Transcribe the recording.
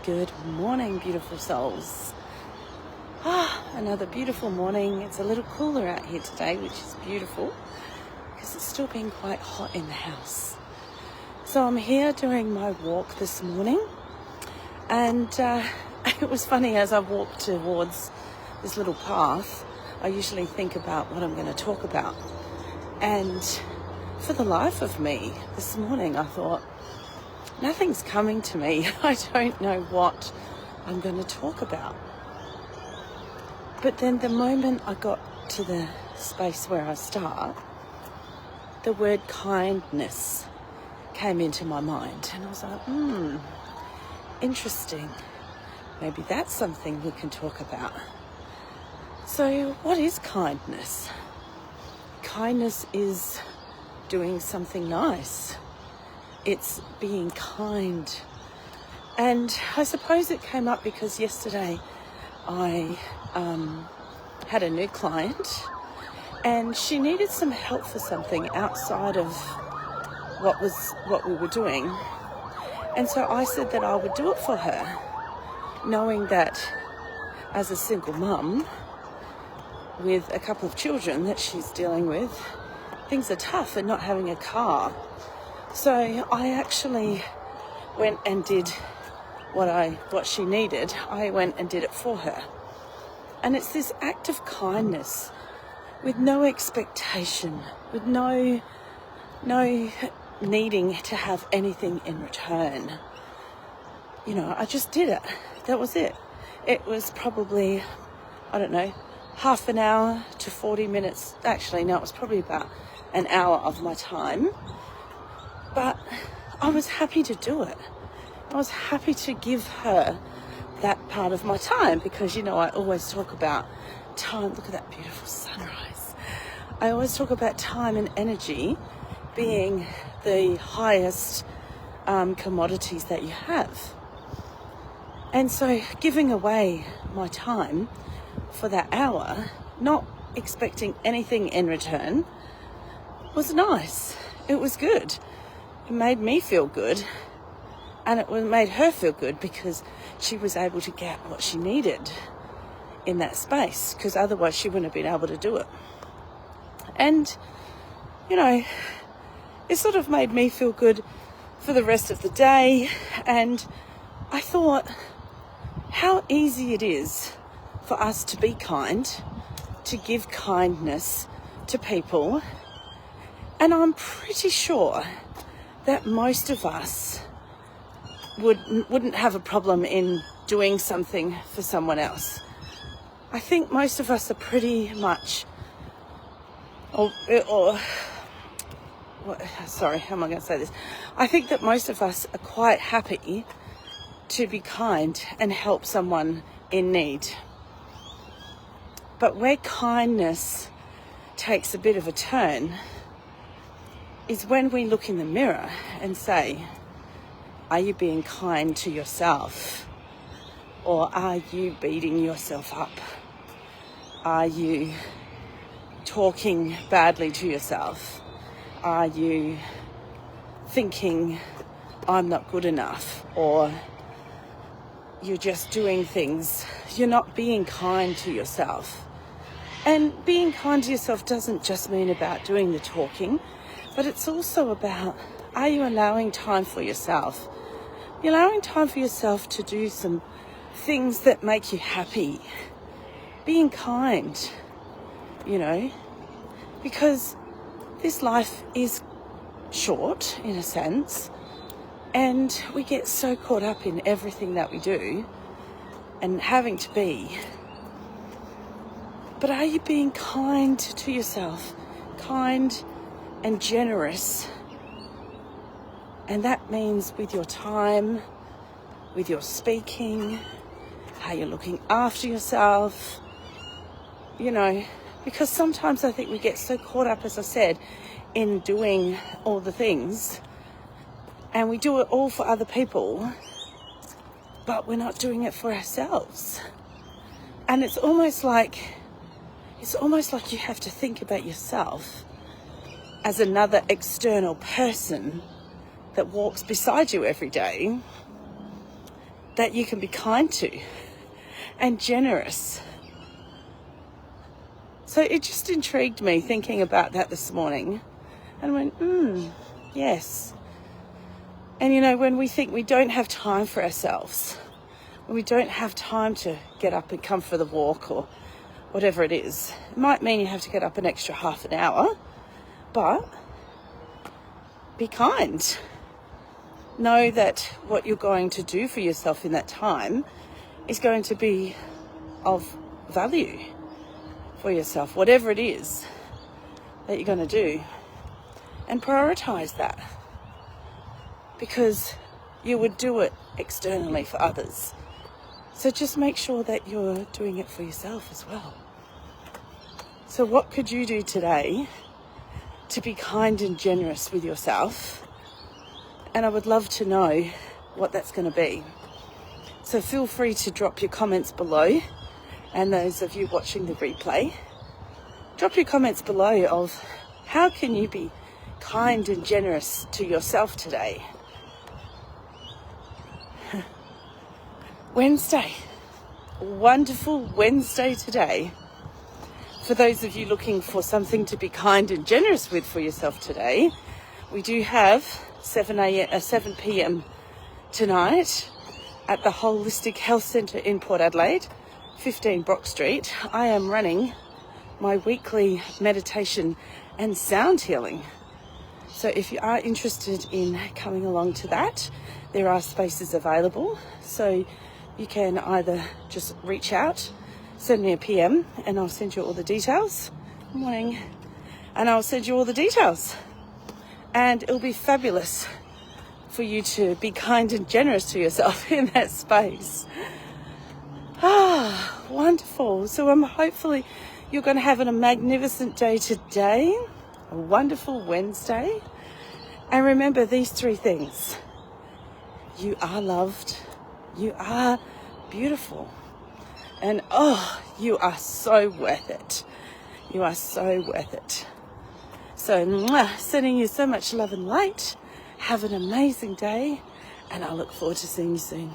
Good morning, beautiful souls. Another beautiful morning. It's a little cooler out here today, which is beautiful because it's still been quite hot in the house. So I'm here doing my walk this morning, and it was funny as I walked towards this little path. I usually think about what I'm going to talk about, and for the life of me this morning I thought, nothing's coming to me. I don't know what I'm going to talk about. But then the moment I got to the space where I start, the word kindness came into my mind, and I was like, interesting. Maybe that's something we can talk about. So what is kindness? Kindness is doing something nice. It's being kind. And I suppose it came up because yesterday I had a new client, and she needed some help for something outside of what we were doing. And so I said that I would do it for her, knowing that as a single mum with a couple of children that she's dealing with, things are tough, and not having a car. So I actually went and did what she needed. I went and did it for her. And it's this act of kindness with no expectation, with no needing to have anything in return. You know, I just did it. That was it. It was probably, I don't know, half an hour to 40 minutes. Actually, no, it was probably about an hour of my time. But I was happy to do it. I was happy to give her that part of my time because, you know, I always talk about time. Look at that beautiful sunrise. I always talk about time and energy being the highest commodities that you have. And so giving away my time for that hour, not expecting anything in return, was nice. It was good. It made me feel good, and it made her feel good because she was able to get what she needed in that space, because otherwise she wouldn't have been able to do it. And, you know, it sort of made me feel good for the rest of the day. And I thought how easy it is for us to be kind, to give kindness to people. And I'm pretty sure that most of us wouldn't have a problem in doing something for someone else. I think most of us are pretty much, sorry, how am I going to say this? I think that most of us are quite happy to be kind and help someone in need. But where kindness takes a bit of a turn is when we look in the mirror and say, are you being kind to yourself? Or are you beating yourself up? Are you talking badly to yourself? Are you thinking, I'm not good enough? Or you're just doing things, you're not being kind to yourself. And being kind to yourself doesn't just mean about doing the talking, but it's also about, are you allowing time for yourself? You're allowing time for yourself to do some things that make you happy. Being kind, you know, because this life is short in a sense, and we get so caught up in everything that we do and having to be. But are you being kind to yourself? Kind and generous. And that means with your time, with your speaking, how you're looking after yourself, you know, because sometimes I think we get so caught up, as I said, in doing all the things, and we do it all for other people, but we're not doing it for ourselves. And it's almost like you have to think about yourself as another external person that walks beside you every day, that you can be kind to and generous. So it just intrigued me thinking about that this morning, and I went, yes. And you know, when we think we don't have time for ourselves, when we don't have time to get up and come for the walk or whatever it is, it might mean you have to get up an extra half an hour, but be kind. Know that what you're going to do for yourself in that time is going to be of value for yourself, whatever it is that you're going to do, and prioritize that, because you would do it externally for others. So just make sure that you're doing it for yourself as well. So what could you do today to be kind and generous with yourself? And I would love to know what that's going to be. So feel free to drop your comments below. And those of you watching the replay, drop your comments below of how can you be kind and generous to yourself today. Wednesday, wonderful Wednesday today. For those of you looking for something to be kind and generous with for yourself today, we do have 7 p.m. tonight at the Holistic Health Centre in Port Adelaide, 15 Brock Street. I am running my weekly meditation and sound healing. So if you are interested in coming along to that, there are spaces available. So you can either just reach out, send me a PM, and I'll send you all the details. Good morning. And I'll send you all the details. And it'll be fabulous for you to be kind and generous to yourself in that space. Ah, wonderful. So hopefully you're going to have a magnificent day today, a wonderful Wednesday. And remember these 3 things. You are loved. You are beautiful. And you are so worth it. You are so worth it. So sending you so much love and light. Have an amazing day. And I look forward to seeing you soon.